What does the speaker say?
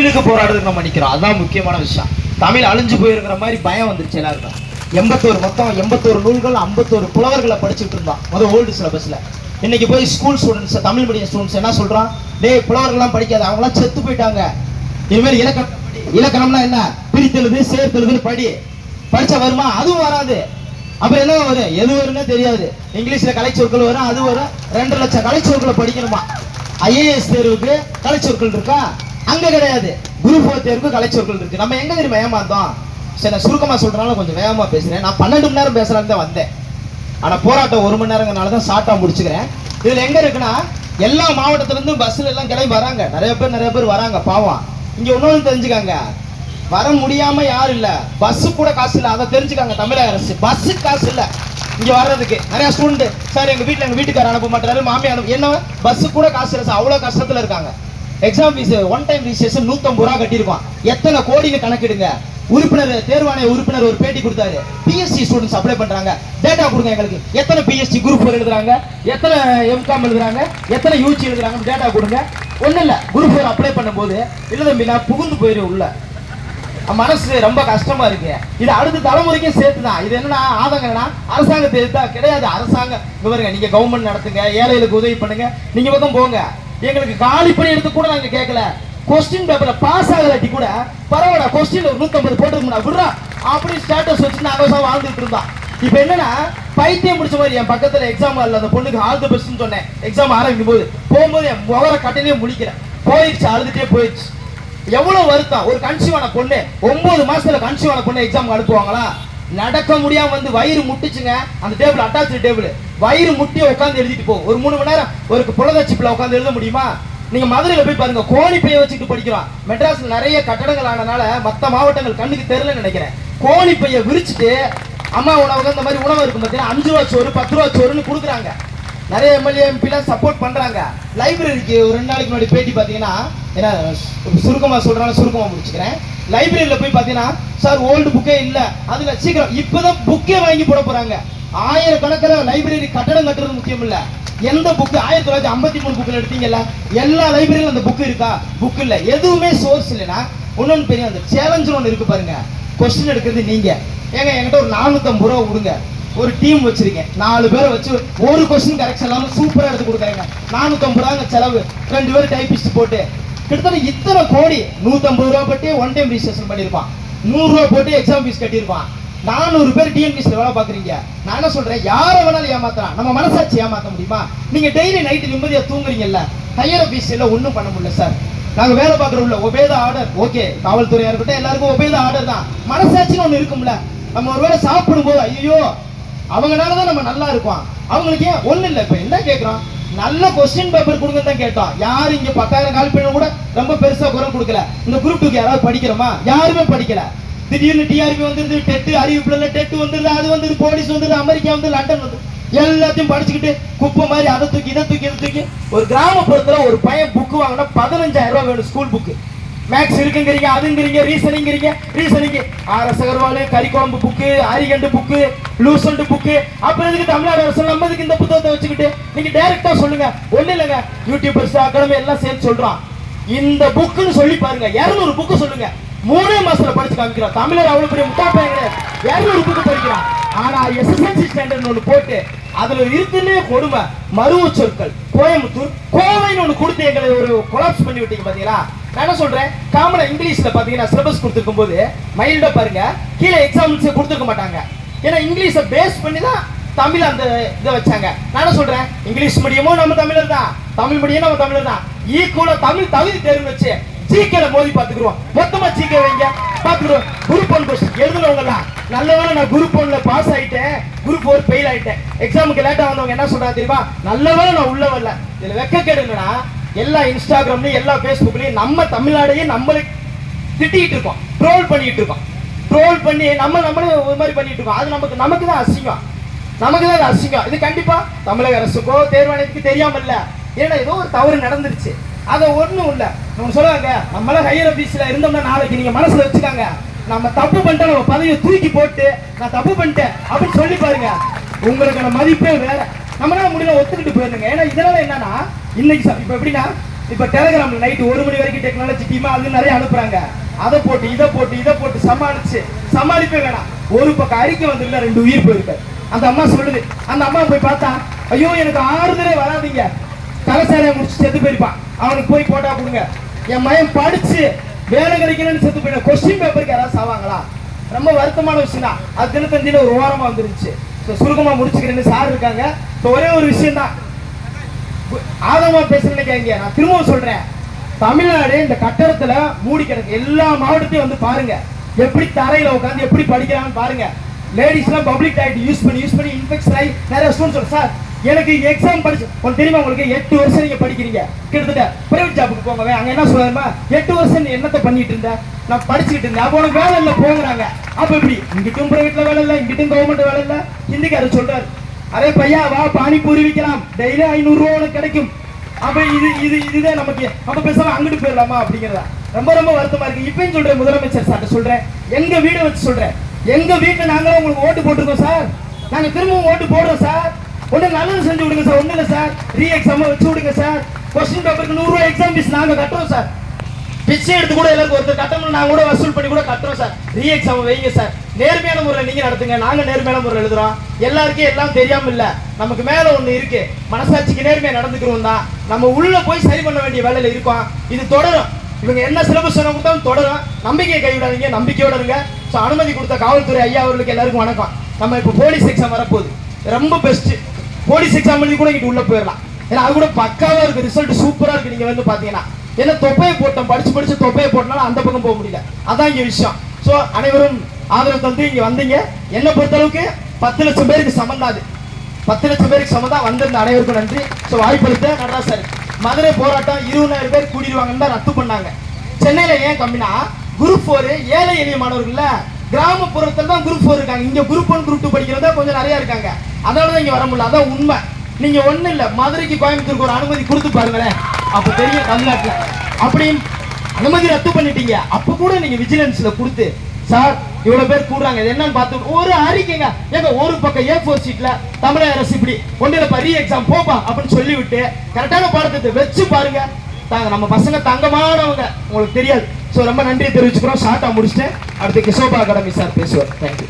தமிழுக்கு போராடுறதுக்கு நம்ம நிற்கிறோம். அதுதான் முக்கியமான விஷயம். தமிழ் அழிஞ்சு போயிருக்கிற மாதிரி பயம் வந்துருச்சு எல்லாருக்கும். 81 நூல்கள் 51 புலவர்களை படிச்சுட்டு இருந்தான் முதல் ஓல்டு சிலபஸ்ல. இன்னைக்கு போய் school students, Tamil medium students என்ன சொல்றான்? டேய், புலவர்கள்லாம் படிக்காது, அவங்களாம் செத்து போயிட்டாங்க. இனிமேல் இலக்கணம்னா என்ன, பிரித்தெழுது சேர்த்தெழுதுன்னு படிச்சா வருமா? அதுவும் வராது. அப்புறம் என்ன வரும்? எது வரும்னே தெரியாது. இங்கிலீஷ்ல கலைச்சொற்கள் வரும், அது வரும். 2 லட்சம் கலைச்சொற்களை படிக்கணுமா? ஐஏஎஸ் தேர்வுக்கு கலைச்சொற்கள் இருக்கா? அங்க கிடையாது. குரூப் 4 தேர்வுக்கு கலைச்சொற்கள் இருக்கு. நம்ம எங்க தெரியுமா ஏமாந்தோம்? சரி, நான் சுருக்கமா சொல்றதுனால கொஞ்சம் வேகமா பேசுறேன். நான் 12 மணி நேரம் பேசுறான்னு தான் வந்தேன். ஆனா போராட்டம் 1 மணி நேரங்கிறனால தான் ஷார்ட்டா முடிச்சுக்கிறேன். இதுல எங்க இருக்குன்னா, எல்லா மாவட்டத்துல இருந்தும் பஸ்ல எல்லாம் கிளம்பி வராங்க. நிறைய பேர் வராங்க. பாவம். இங்க ஒன்னொன்னு தெரிஞ்சுக்காங்க, வர முடியாம யாரும் இல்ல, பஸ் கூட காசு இல்ல. அதை தெரிஞ்சுக்காங்க. தமிழக அரசு பஸ்ஸு காசு இல்ல. இங்க வர்றதுக்கு நிறைய ஸ்டூடெண்ட், சார் எங்க வீட்டுக்காரர் அனுப்ப மாட்டாரு, மாமி அனுப்ப, என்ன பஸ் கூட காசு இல்ல சார். அவ்வளவு கஷ்டத்துல இருக்காங்க. Exam fees one time registration 150 ரூபா கட்டியிருக்கோம். எத்தனை கோடின்னு கணக்கிடுங்க. உறுப்பினர், தேர்வாணைய உறுப்பினர் ஒரு பேட்டி கொடுத்தாரு. பிஎஸ்சி ஸ்டூடெண்ட்ஸ் அப்ளை பண்றாங்க, டேட்டா கொடுங்க எங்களுக்கு. எத்தனை பிஎஸ்சி குரூப் 4 எழுதுறாங்க, எத்தனை எம்காம் எழுதுறாங்க, எத்தனை யூஜி எழுதுறாங்க, டேட்டா கொடுங்க. ஒண்ணு இல்ல, குரூப் 4 அப்ளை பண்ணும்போது இல்ல தம்பி நான் புகுந்து போயிரு உள்ள, மனசு ரொம்ப கஷ்டமா இருக்கு. இது அடுத்த தலைமுறைக்கும் சேர்த்துதான். இது என்னன்னா ஆதங்கன்னா அரசாங்கத்தை எதிர்த்தா கிடையாது. அரசாங்கம் இங்க பாருங்க, நீங்க கவர்மெண்ட் நடத்துங்க, ஏழைகளுக்கு உதவி பண்ணுங்க, நீங்க பக்கம் போங்க. எங்களுக்கு காலி பண்ணி எடுத்து கூட நாங்க கேட்கல. கொஸ்டின் பேப்பர்ல பாஸ் ஆகலாட்டி கூட பரவாயில்ல, கொஸ்டின் 150 போட்டுருக்கா விடுறா அப்படி ஸ்டேட்டஸ் வச்சு நாங்க வாழ்ந்துட்டு இருந்தோம். இப்ப என்னன்னா பைத்தியம் முடிச்ச மாதிரி என் பக்கத்துல எக்ஸாம் இல்ல, அந்த பொண்ணுக்கு ஆல் தி பெஸ்ட்னு சொன்னேன். எக்ஸாம் ஆரம்பிக்கும் போகும்போது என் முகர கட்டையிலேயே முடிக்கிறேன். போயிடுச்சு, அழுதுட்டே போயிடுச்சு. எவ்வளவு வருத்தம். ஒரு கன்சீவான பொண்ணு 9 மாசத்துல கன்சீவான பொண்ணு எக்ஸாம் அனுப்புவாங்களா? நடக்க முடியாம வந்து வயிறு முட்டுச்சுங்க. அந்த டேபிள் அட்டாச்சு டேபிள், வயிறு முட்டி உட்காந்து எழுதிட்டு போகும். ஒரு 3 மணி நேரம் ஒரு புலதச்சிப்புல உட்காந்து எழுத முடியுமா? நீங்க மதுரையில போய் பாருங்க, கோணி பைய வச்சுட்டு படிக்கிறோம். மெட்ராஸ்ல நிறைய கட்டடங்கள் ஆனனால மத்த மாவட்டங்கள் கண்ணுக்கு தெரியலன்னு நினைக்கிறேன். கோணி பைய விரிச்சுட்டு அம்மா உணவு இந்த மாதிரி உணவு இருக்கும் பார்த்தீங்கன்னா 5 ரூபா சோறு 10 ரூபா சோறுன்னு கொடுக்குறாங்க. நிறைய எம்எல்ஏ எம்பிலாம் சப்போர்ட் பண்றாங்க. லைப்ரரிக்கு ஒரு 2 நாளைக்கு முன்னாடி பேட்டி பார்த்தீங்கன்னா, ஏன்னா சுருக்கமா சொல்றனால சுருக்கமா முடிச்சுக்கிறேன். லைப்ரரியில போய் பார்த்தீங்கன்னா, சார் ஓல்டு புக்கே இல்ல, அதுல சீக்கிரம் இப்பதான் புக்கே வாங்கி போட போறாங்க. 1000 கணக்கில் லைப்ரரி கட்டடம் கட்டுறது முக்கியம் இல்ல. எந்த புக்கு 1953 புக்கில் எடுத்தீங்கல்ல, எல்லா லைப்ரரியிலும் அந்த புக்கு இருக்கா? புக் இல்ல. எதுவுமே சோர்ஸ் இல்லைன்னா ஒன்னொன்னு பெரிய அந்த சேலஞ்சு ஒன்று இருக்கு பாருங்க. கொஸ்டின் எடுக்கிறது நீங்க ஏங்க, என்கிட்ட ஒரு 450 ரூபா கொடுங்க, ஒரு டீம் வச்சிருக்கேன், 4 பேரை வச்சு ஒரு கொஸ்டின் கரெக்ஷன் இல்லாம சூப்பரா எடுத்து கொடுக்குறாங்க. 450 ரூபாங்க செலவு, 2 பேர் டைபிஸ்ட் போட்டு கிட்டத்தட்ட இத்தனை கோடி. 150 ரூபா போட்டு ஒன் டைம் ரிஜிஸ்ட்ரேஷன் பண்ணிருப்பான், 100 ரூபா போட்டு எக்ஸாம் ஃபீஸ் கட்டியிருப்பான். 400 பேர் டிஎன்பிஎஸ்ல வேலை பாக்குறீங்க. நான் என்ன சொல்றேன், யாரை வேணாலும் ஏமாத்தலாம், நம்ம மனசாட்சி ஏமாத்த முடியுமா? நீங்க டெய்லி நைட்டு நிம்மதியா தூங்குறீங்கல்ல, ஹையர் ஆபீஸ்ல ஒன்றும் பண்ண முடியல சார். நாங்க வேலை பார்க்குறோம்ல, ஒபேத ஆர்டர். ஓகே, காவல்துறையா இருக்கட்டும், எல்லாருக்கும் ஒபேத ஆர்டர் தான். மனசாட்சின்னு ஒன்று இருக்கும்ல. நம்ம ஒருவேளை சாப்பிடும் போது ஐயோ அவங்கனாலதான் நம்ம நல்லா இருக்கோம், அவங்களுக்கு ஏன் ஒண்ணு இல்லை. இப்ப என்ன கேட்கிறோம், நல்ல கொஸ்டின் பேப்பர் கொடுங்க தான் கேட்டோம். யாரு இங்க 10,000 கால் பண்ண கூட ரொம்ப பெருசா குரல் கொடுக்கல. இந்த குரூப் 2க்கு யாராவது படிக்கிறோமா? யாருமே படிக்கல. திடீர்னு டிஆர்பி வந்துருது, டெட் அறிவிப்புல டெட் வந்துருது, அது வந்துருது, போலீஸ் வந்துருது, அமெரிக்கா வந்து, லண்டன் வந்து, எல்லாத்தையும் படிச்சுக்கிட்டு குப்பை மாதிரி அதை தூக்கி இதை தூக்கி இதை தூக்கி. ஒரு கிராமப்புறத்துல ஒரு பையன் புக்கு வாங்கினா 15,000 ரூபாய் வேணும். ஸ்கூல் புக்கு, மேக்ஸ் இருக்குங்கிறீங்க, அதுங்கிறீங்க, ரீசனிங் ஆர்எஸ் அகர்வால் கறிக்குழம்பு புக்கு, அரிகண்டு புக்கு, லூசண்டு புக்கு. அப்புறம் இதுக்கு தமிழ்நாடு அரசு நம்மதுக்கு இந்த புத்தகத்தை வச்சுக்கிட்டு நீங்க டைரக்டா சொல்லுங்க. ஒண்ணு இல்லைங்க, யூடியூபர்ஸ் அகாடமி எல்லாம் சேர்த்து சொல்றான். இந்த புக்குன்னு சொல்லி பாருங்க, 200 புக்கு சொல்லுங்க, 3 மாசத்துல படிச்சு காமிக்கிறான். தமிழர் அவ்வளவு பெரிய முட்டாப்பையன் கிடையாது, 200 புக்கு படிக்கிறான். ஆனா எஸ்எஸ்எல்சி ஸ்டாண்டர்ட் ஒண்ணு போட்டு அதுல இருக்குன்னே கொடுமை. மருவ சொற்கள், கோயம்புத்தூர், கோவைன்னு ஒண்ணு கொடுத்து எங்களை ஒரு கொலாப்ஸ் பண்ணி விட்டீங்க பாத்தீங்களா? நான் என்ன சொல்றேன், காமனா இங்கிலீஷ்ல பாத்தீங்கன்னா சிலபஸ் கொடுத்துருக்கும் போது மைல்டா பாருங்க, கீழே எக்ஸாம்பிள்ஸ் கொடுத்துருக்க மாட்டாங்க. ஏன்னா இங்கிலீஷை பேஸ் பண்ணி தான் தமிழ் அந்த இதை வச்சாங்க. நான் என்ன சொல்றேன், இங்கிலீஷ் மீடியமும் நம்ம தமிழர் தான், தமிழ் மீடியம் நம்ம தமிழர் தான். ஈக்குவலா தமிழ் தகுதி தேர்வு வச்சு ஜிகேல மோதி பாத்துக்கிறோம். மொத்தமா ஜிகே வைங்க பாத்துக்கிறோம். குரூப் 1 கொஸ்டின் எழுதுனவங்க நல்லவேளை நான் குரூப் 1ல பாஸ் ஆயிட்டேன், குரூப் 4 ஃபெயில் ஆயிட்டேன். எக்ஸாமுக்கு லேட்டா வந்தவங்க என்ன சொல்றாங்க தெரியுமா? நல்லவேளை நான் உள்ள வரல. இதுல வெக்க கேடுங்கன்னா, எல்லா இன்ஸ்டாகிராம்லயும் எல்லா பேஸ்புக்லயும் நம்ம தமிழ்நாடையே நம்மளே திட்டிட்டு இருக்கோம், ட்ரோல் பண்ணிட்டு இருக்கோம். ட்ரோல் பண்ணி நம்மளே ஒரு மாதிரி பண்ணிட்டு இருக்கோம். அது நமக்கு தான் அசிங்கம், அசிங்கம். இது கண்டிப்பா தமிழக அரசுக்கோ தேர்வாணையத்துக்கு தெரியாம இல்ல, ஏன்னா ஏதோ ஒரு தவறு நடந்துருச்சு. அதை ஒண்ணும் இல்ல நம்ம சொல்லுவாங்க, நம்மள ஹையர் ஆபீஸ்ல இருந்தோம்னா நாளைக்கு நீங்க மனசுல வச்சுக்காங்க, நம்ம தப்பு பண்ணிட்டோம், நம்ம பதவியை தூக்கி போட்டு நான் தப்பு பண்ணிட்டேன் அப்படின்னு சொல்லி பாருங்க, உங்களுக்கான மதிப்பே வேற. நம்மளால முடியல ஒத்துக்கிட்டு போயிருங்க. ஏன்னா இதனால என்னன்னா, இன்னைக்கு இப்ப எப்படின்னா இப்ப டெலிகிராம்ல நைட் 1 மணி வரைக்கும் டெக்னாலஜி டீமா அது நிறைய அனுப்புறாங்க. அதை போட்டு இதை போட்டு சமாளிப்பே வேணாம். ஒரு பக்கம் அறிக்கை வந்துருந்தா 2 உயிர் போயிருக்கு. அந்த அம்மா சொல்லுது, அந்த அம்மா போய் பார்த்தா, ஐயோ எனக்கு ஆறுதலே வராதீங்க, தலைசாரியா முடிச்சு செத்து போயிருப்பான், அவனுக்கு போய் போட்டா கொடுங்க. என் மயம் படிச்சு வேலை கிடைக்கணும்னு செத்து போயிடும். கொஸ்டின் பேப்பருக்கு யாராவது சாவாங்களா? ரொம்ப வருத்தமான விஷயம் தான். அது தினத்தந்தியில ஒரு ஓரமா வந்துருச்சு. சுருக்கமா முடிச்சுக்கிறேன்னு சார் இருக்காங்க. ஒரே ஒரு விஷயம் தான் ஆதமா பேசுறேன்னு, நான் திரும்பவும் சொல்றேன், தமிழ்நாடு இந்த கட்டடத்துல மூடி கிடக்கு. எல்லா மாவட்டத்தையும் வந்து பாருங்க, எப்படி தரையில உட்காந்து எப்படி படிக்கிறாங்கன்னு பாருங்க. லேடிஸ் எல்லாம் பப்ளிக் டாய்லெட் யூஸ் பண்ணி இன்ஃபெக்ஷன் ஆகி நிறைய ஸ்டூடெண்ட்ஸ் சொல்ற, சார் எனக்கு எக்ஸாம் படிச்சு உங்களுக்கு தெரியுமா, உங்களுக்கு 8 வருஷம் நீங்க படிக்கிறீங்க, கிட்டத்தட்ட பிரைவேட் ஜாபுக்கு போங்க. அங்க என்ன சொல்லுமா, 8 வருஷம் என்னத்தை பண்ணிட்டு இருந்த, நான் படிச்சுக்கிட்டு இருந்தேன், அப்போ உனக்கு வேலை இல்லை போங்கிறாங்க. அப்ப எப்படி இங்கிட்டும் பிரைவேட்ல வேலை இல்லை, இங்கிட்டும் கவர்மெண்ட் வேலை இல்லை. ஹிந்திக்காரர் சொல்றாரு, அரே பையா வா பானிபூரி விற்கலாம், டெய்லி 500 ரூபா உனக்கு கிடைக்கும். அப்ப இதுதான் நமக்கு. அப்ப பேசாம அங்கிட்டு போயிடலாமா அப்படிங்கிறதா ரொம்ப ரொம்ப வருத்தமா இருக்கு. இப்பயும் சொல்றேன், முதலமைச்சர் சார் சொல்றேன், எங்க வீடு வச்சு சொல்றேன், எங்க வீட்டுல நாங்களும் உங்களுக்கு ஓட்டு போட்டிருக்கோம் சார், நாங்க திரும்பவும் ஓட்டு போடுறோம் சார், ஒண்ணு நல்லது செஞ்சு விடுங்க சார், ஒண்ணு இல்ல சார், ரீ எக்ஸாம் வச்சு விடுங்க சார், கொஸ்டின் பேப்பருக்கு 100 ரூபாய் எக்ஸாம் ஃபீஸ் நாங்க கட்டுறோம் சார், பிச்சை எடுத்து கூட எல்லாருக்கும் ஒருத்தர் கட்டணும், நாங்க கூட வசூல் பண்ணி கூட கட்டுறோம் சார், ரீ எக்ஸாம் வைங்க சார், நேர்மையான முறையில் நீங்க நடத்துங்க, நாங்க நேர்மையான முறையில் எழுதுறோம். எல்லாருக்கும் எல்லாம் தெரியாம இல்ல, நமக்கு மேல ஒண்ணு இருக்கு, மனசாட்சிக்கு நேர்மையா நடந்துக்கிறோம் தான், நம்ம உள்ள போய் சரி பண்ண வேண்டிய வேலையில இருக்கோம். இது தொடரும், இவங்க என்ன சிலபஸ் கொடுத்தாலும் தொடரும். நம்பிக்கையை கைவிடாதீங்க, நம்பிக்கையோட இருங்க. அனுமதி கொடுத்த காவல்துறை ஐயா அவர்களுக்கு எல்லாருக்கும் வணக்கம். நம்ம இப்போ போலீஸ் எக்ஸாம் வரப்போகுது, ரொம்ப பெஸ்ட். போலீஸ் எக்ஸாம் எழுதி கூட இங்கிட்டு உள்ள போயிடலாம், ஏன்னா அது கூட பக்காவா இருக்கு, ரிசல்ட் சூப்பரா இருக்கு. நீங்க வந்து பாத்தீங்கன்னா என்ன தொப்பையை போட்டோம், படிச்சு தொப்பையை போட்டனால அந்த பக்கம் போக முடியல, அதான் இங்க விஷயம். ஸோ அனைவரும் ஆதரவு தந்து இங்க வந்தீங்க. என்னை பொறுத்தளவுக்கு 10 லட்சம் பேருக்கு சமந்தாது, 10 லட்சம் பேருக்கு சமந்தா வந்திருந்த அனைவருக்கும் நன்றி. ஸோ வாய்ப்பளித்த நடராஜ் சார். மதுரை போராட்டம் 20,000 பேர் கூடிடுவாங்கன்னு தான் ரத்து பண்ணாங்க. சென்னையில ஏன் கம்மினா, குரூப் 4 ஏழை எளிய மாணவர்கள்ல கிராமப்புறத்தில் தான் குரூப் 4 இருக்காங்க. இங்க குரூப் 1 குரூப் 2 படிக்கிறதா கொஞ்சம் நிறைய இருக்காங்க, அதனாலதான் இங்க வர முடியல. அதான் உண்மை. நீங்க ஒண்ணு இல்ல, மதுரைக்கு கோயம்புத்தூருக்கு ஒரு அனுமதி கொடுத்து பாருங்களேன், அப்ப தெரியும் தமிழ்நாட்டுல. அப்படியும் அனுமதி ரத்து பண்ணிட்டீங்க, அப்ப கூட நீங்க விஜிலன்ஸ்ல கொடுத்து, சார் இவ்வளவு பேர் கூடுறாங்க, இது என்னன்னு பார்த்து ஒரு அறிக்கைங்க, ஏங்க ஒரு பக்கம் A4 சீட்ல தமிழக அரசு இப்படி ஒன்றில் ரீ எக்ஸாம் போப்பா அப்படின்னு சொல்லிவிட்டு கரெக்டான பாடத்தை வச்சு பாருங்க. நம்ம பசங்க தங்கமானவங்க, உங்களுக்கு தெரியாது. ஸோ ரொம்ப நன்றியை தெரிவிச்சுக்கிறோம். ஷார்ட்டா முடிச்சுட்டு அடுத்து கிஷோபா அகாடமி சார் பேசுவார். தேங்க்யூ.